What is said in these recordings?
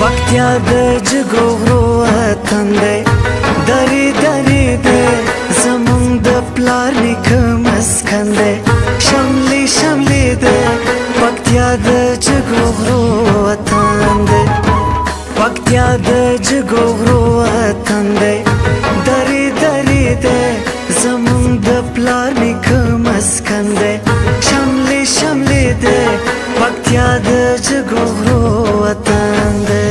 پکتیا د جګو غرو وطن دی، درې درې دی زمونږ د پلار نیکه مسکن دی. شملې شملې دی پکتیا د جګو غرو وطن دی، پکتیا د جګو غرو وطن دی، درې درې دی زمونږ د پلار نیکه مسکن دی. شملې شملې دی پکتیا د جګو غرو وطن دی.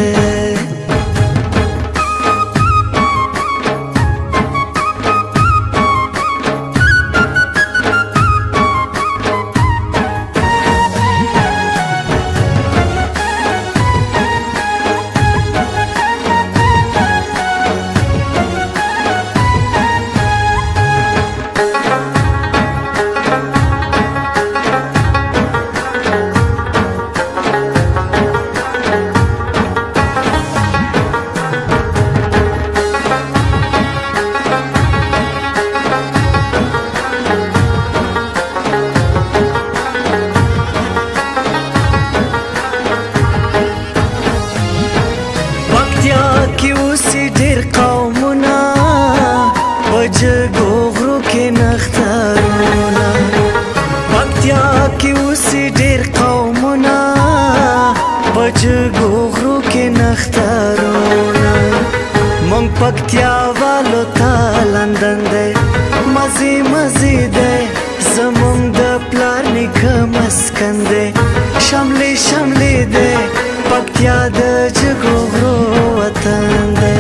جګو غرو کې نخترونه، پکتیا کې اوسې ډېر قومونه، په جګو غرو کې نخترونه. مونږ پکتیا والو ته لندن دی، مزې مزې دی زمونږ د پلار نیکه مسکن دی. شملې شملې دی پکتیا د جګو غرو وطن دی.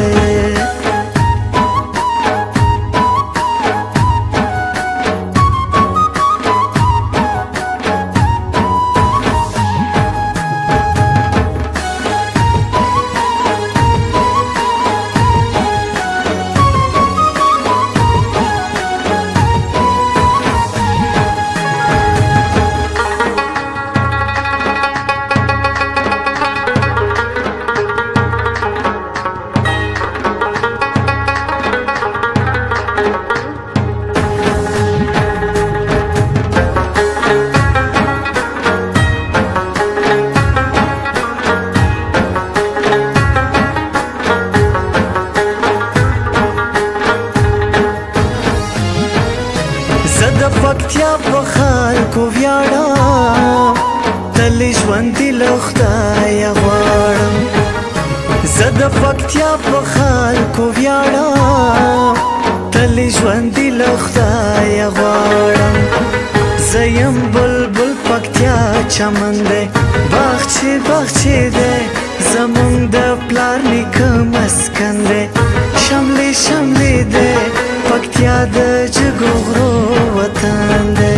پکتیا په خلکو ویاړم، تل ژوندي له خدایه غواړم. زه د پکتیا په خلکو ویاړم، تل ژوندي له خدایه غواړم. زه یم بلبل پکتیا چمن دی، باغچې باغچې دی زمونږ د پلار نیکه مسکن دی. شملې شملې دی پکتیا د جګو غرو وطن دی.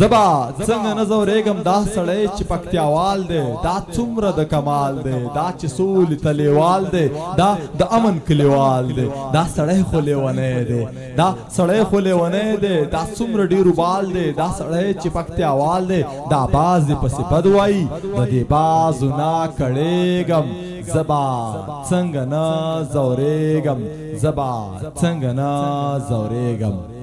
زبا څنګه نزورېږم دا سړی چې پکتیاوال دی دا څومره د کمال دی دا چې سولې تلیوال دی دا د امن کلیوال دی دا سړی خو لیونی دی دا سړی خو لیونی دی دا څومره ډېر وبال دی دا سړی چې پکتیاوال دی دا باز دې پسې بد وایي د دې بازو نه کړېږم زبا څنګه نه زورېږم زبا څنګه نه زورېږم